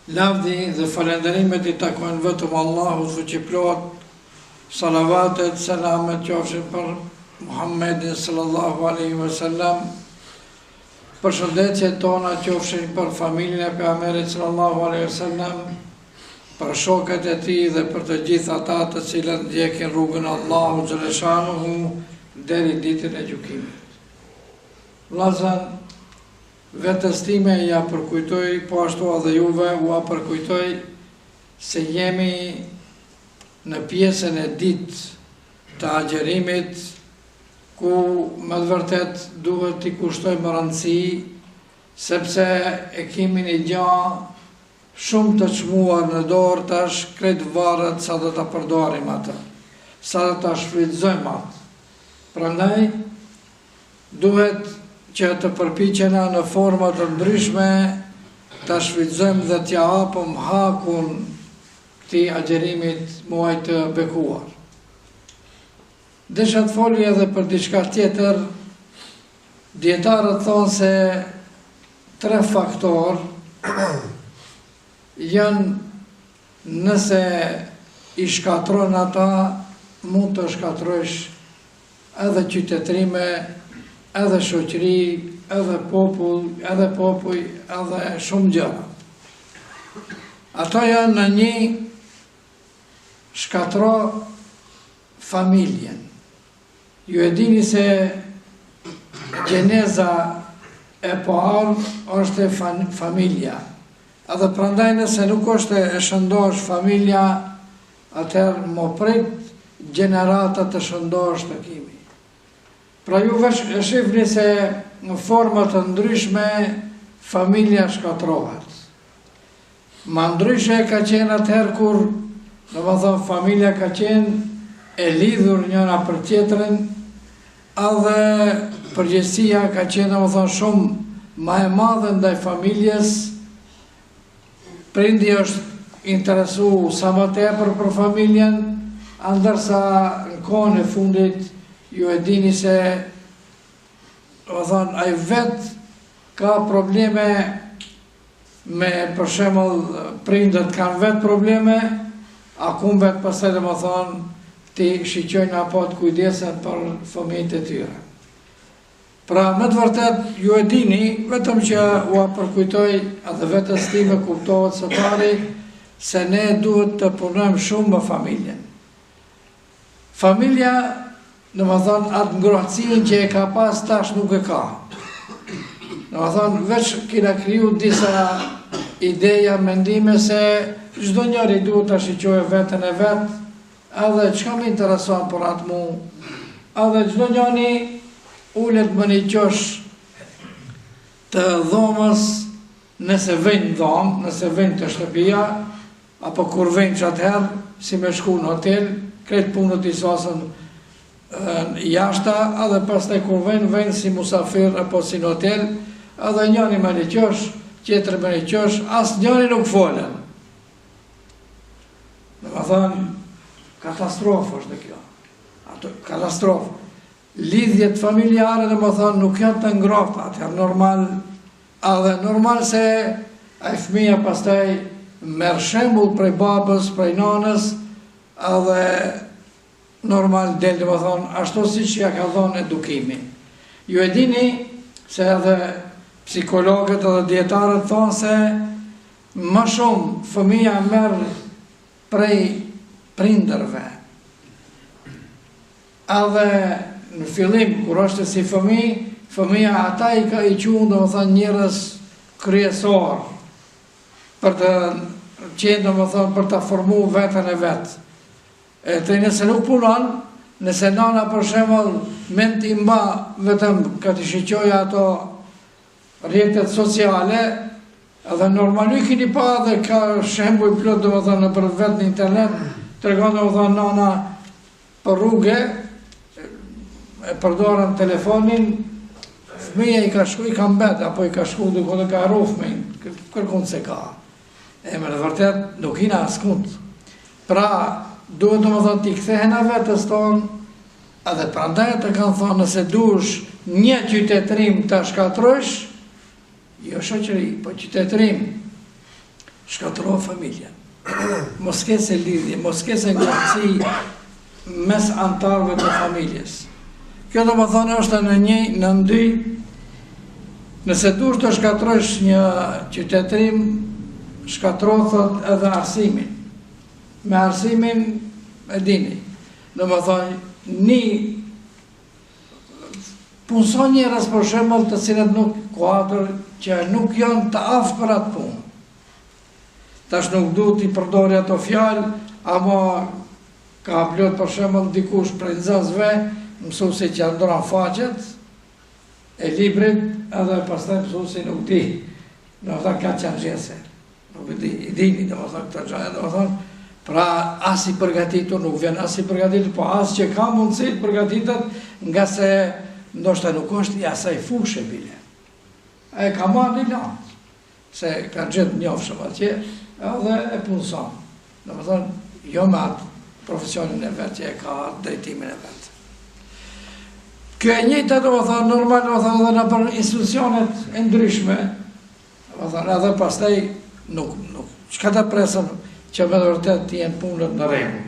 Lavdi dhe falenderimet I takojnë vetëm Allahut fuqiplot, salavatet, selamet qofshin për Muhammedin sallallahu alaihi wasallam, përshëndetjet tona qofshin për familjen e pejgamberit sallallahu alaihi wasallam, për shokët e tij dhe për të gjithë ata të cilët ndjekin rrugën e Allahut xhaleshanuhu deri ditën e gjykimit. Vllazën, vetës time ja përkujtoj, po ashtu edhe juve ua përkujtoj se jemi në pjesën e ditë të agjerimit, ku me të vërtet duhet t'i kushtojmë rëndësi, sepse e kemi një gjë shumë të çmuar në dorë tash, krejt varet sa do ta përdorim atë, sa do ta shfrytëzojmë atë. Prandaj duhet që të përpiqena në forma të ndryshme të shfrytëzojmë dhe t'ja hapëm hakun këtij agjerimit muaj të bekuar. Desha të foli edhe për diçka tjetër. Dietarët thonë se 3 faktor janë, nëse I shkatron ata, mund të shkatrosh edhe qytetrime, edhe shoqëri, edhe popull, edhe shumë gjëra. Ato janë në një shkatro familjen. Ju e dini se gjeneza e parë është familja. Edhe prandaj nëse nuk është e shëndosh familja, atëherë më prit gjeneratat të shëndosh të kimi. Pra ju e shifni se në forma të ndryshme familja shkatrohet. Ma ndryshe ka qenë atëherë kur, domethënë familja ka qenë e lidhur njëra për tjetrën, edhe përgjegjësia ka qenë domethënë shumë më e madhe ndaj familjes. Prindi është interesu sa më tepër për familjen, ndërsa në kohën e fundit ju e dini se ai vet ka probleme me, për shembull, prindët kanë vet probleme, akumbet pastaj domethënë ti shiqojnë apo të kujdesen për fëmijët e tyre. Pra, me të vërtet, ju e dini, vetëm që ua përkujtoj edhe vetes time kuptohet së pari se ne duhet të punojmë shumë me familjen. Familja, domethënë, atë ngrohtësinë që e ka pas tash nuk e ka. Domethënë, veç kena kriju disa ideja, mendime se çdo njeri duhet ta shiqojë veten e vet, edhe çka më intereson për atë mu, edhe çdo njeri ulet më një qosh të dhomës, nëse vjen dhomë, nëse vjen të shtëpia, apo kur vjen që atëherë, si me shku në hotel, krejt punët I sasën jashta, edhe pastaj kur vjen si musafir apo si në hotel, edhe njëri me një qosh, tjetër me një qosh, asë njëri nuk folen. Domethënë, katastrofë është dhe kjo. Ato, katastrofë. Lidhjet familjare, domethënë, nuk janë të ngrohta, atëherë normal, edhe normal se ai fëmija pastaj merr shembull prej babës, prej nanës, edhe normal del, domethënë, ashtu siç ja ka dhënë edukimin. Ju e dini se edhe psikologët edhe dietarët thonë se më shumë fëmija merr prej prindërve. Edhe në fillim, kur është si fëmija ata I quhen domethënë njerëz kryesor për të qenë domethënë për ta formuar veten e vet. Të nëse nuk punon, nëse nana për shembull mend I mba vetëm ka të shiqojë ato rrjetet sociale, edhe normalisht keni pa dhe ka shembull plot domethënë për vetë në internet, tregon domethënë nana për rrugë e përdorën telefonin, fëmija I ka shku, I ka mbet, apo I ka shku duke dhe ka arru fëmijin, kërkun se ka. Me në vërtet, nuk ina askund. Pra, duhet domethënë t'i kthehen vetës tonë, edhe prandaj të kanë thonë nëse dush një qytetrim të shkatrosh, jo shoqëri, po qytetrim. shkatërro familjen. Mos kese lidhje, mos kese ngjarësi mes antarëve të familjes. Kjo do më thonë është në një, në dy, nëse dush të shkatrojsh një qytetërim, shkatro thot edhe arsimin. Me arsimin e dini. Do më thonë, një punëson njerëz për shembull të cilët nuk kuadër që nuk janë të aftë për atë punë. Tash nuk duhet t'i përdori ato fjalë, ama ka plot për shembull dikush prej nxënësve, mësuesi që ndron faqet e librit, edhe pastaj mësuesi nuk di. Do të thotë ka çanxhese. Nuk e di, i dini domethënë këtë gjë, domethënë pra as i përgatitur nuk vjen, as i përgatitur, po as që ka mundësi të përgatitet, nga se ndoshta nuk është i asaj fushë bile. E ka marrë një lanë, se ka gjithë njofshëm atje, edhe e punëson. Domethënë, jo me atë profesionin e vetë që e ka drejtimin e vetë. Kjo e njëjta domethënë normal domethënë edhe në për institucionet e ndryshme, domethënë edhe pastaj nuk çka ta presëm që me vërtet të jenë punët në rregull.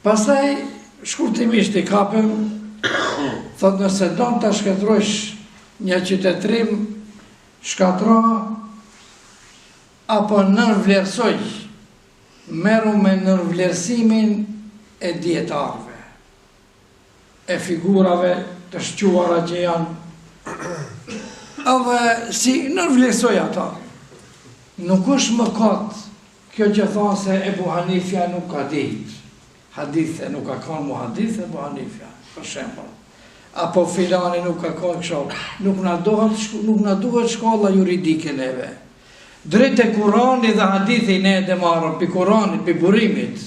Pastaj shkurtimisht i kapëm, thot nëse don ta shkatrojsh një qytetërim, shkatro apo nënvlerësoj, merru me nënvlerësimin e dietarëve, e figurave të shquara që janë, edhe si nënvlerësoj ata. Nuk është mëkat kjo që thonë se Ebu Hanifja nuk ka ditë, hadithe, nuk ka kanë mu hadithe Ebu Hanifja, për shembull. Apo filani nuk ka kanë kësho, nuk na duhet shkolla juridike neve. Drejt e Kurani dhe hadithi ne e marrëm, pi Kuranit, pi burimit.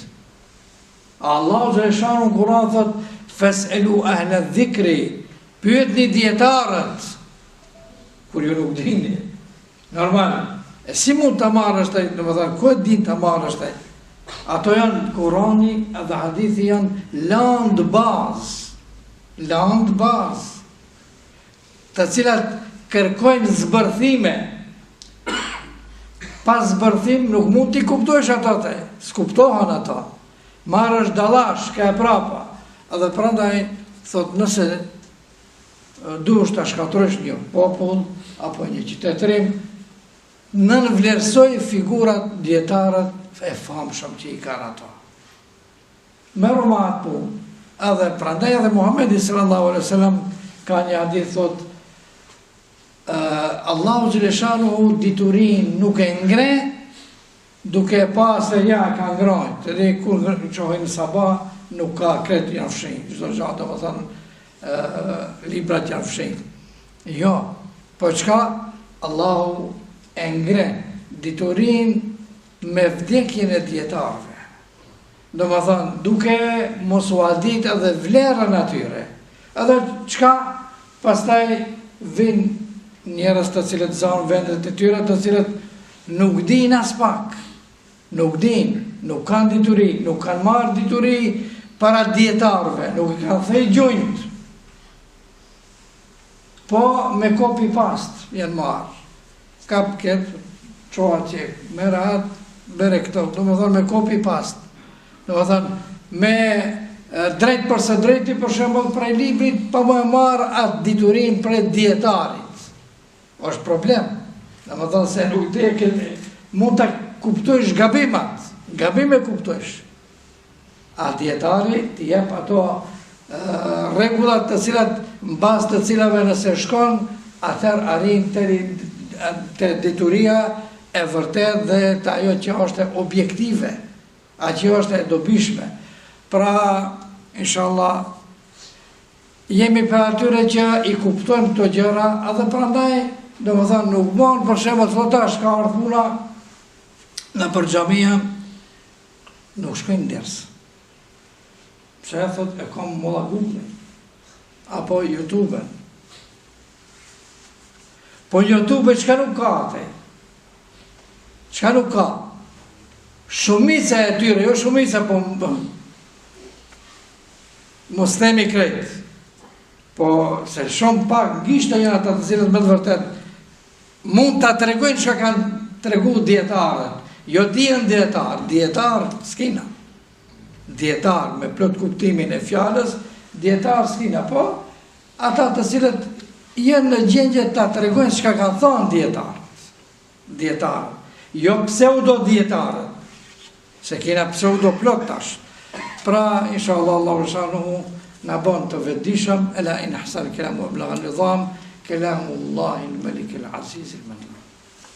Allah Gjeshanu në Kuran thot, fes'elu ahle dhikri, pyetni dietarët, kur ju nuk dini. Normal. E si mund të marrësh taj, në më thënë, ku e din të marrësh taj? Ato janë Kurani edhe hadithi janë landë bazë, të cilat kërkojnë zbërthime. Pas zbërthim nuk mund t'i kuptojsh ato taj, s'kuptohen ato. Marrësh dalash, ka e prapa. Edhe prandaj, thot, nëse duhesh të shkatrojsh një popull, apo një qytetërim, nënvlerësoj figurat dietarët e famshëm që i kanë ato. Merru me atë punë. Edhe prandaj edhe Muhamedi sallallahu alaihi wasallam ka një hadith thot, Allahu xhaleshanu diturin nuk e ngre duke pas se ja ka ngrojt. Edhe kur çohim sabah nuk ka kret janë fshinj. Çdo gjë domethënë librat janë fshinj. Jo, po çka Allahu e ngre diturin me vdekjen e dietarëve. Do më thënë, duke mos u adit edhe vlerën atyre. Edhe qka pastaj vin njerëz të cilët zanë vendet e tyre, të cilët nuk din as pak. Nuk din, nuk kanë dituri, nuk kanë marrë dituri para dietarëve, nuk i kanë thej gjojnët. Po me kopi past janë marrë. Kap këtë, qoha qek, mere atë, bere këto, do më thonë me kopi past. Do më thonë, me drejt përse drejti për shembull prej librit, pa më marë atë diturin prej dietarit. është problem. Do më thonë se nuk te mund të kuptojsh gabimat, gabime kuptojsh. A dietari të jep ato rregullat të cilat, në bazë të cilave nëse shkon, atëherë arrin të dituria e vërtet dhe të ajo që është objektive, a që është e dobishme. Pra, inshallah, jemi për atyre që i kuptojmë këto gjëra, edhe prandaj, do më thënë, nuk mund, për shembull thotash ka ardhur puna në për xhamia, nuk shkojnë ders. Pse thot e kam molla Google apo YouTube. Po YouTube çka nuk ka atë? Çka nuk ka? Shumica e tyre, jo shumica, po mos themi krejt. Po se shumë pak gishta janë ata të cilët me të vërtet mund ta tregojnë çka kanë tregu dietarët, jo dihen dietar s'kina. Dietar me plot kuptimin e fjalës, dietar s'kina, po ata të cilët jenë në gjendje ta tregojnë çka ka thënë dietarët, jo pseudo dietarët, se kena pseudo plot tash. Pra, inshallah, Allahu shanuhu na bën të vetëdijshëm, ela in ahsan kalamu ablagha nizam, kalamullahi al-malik al-aziz al-malik.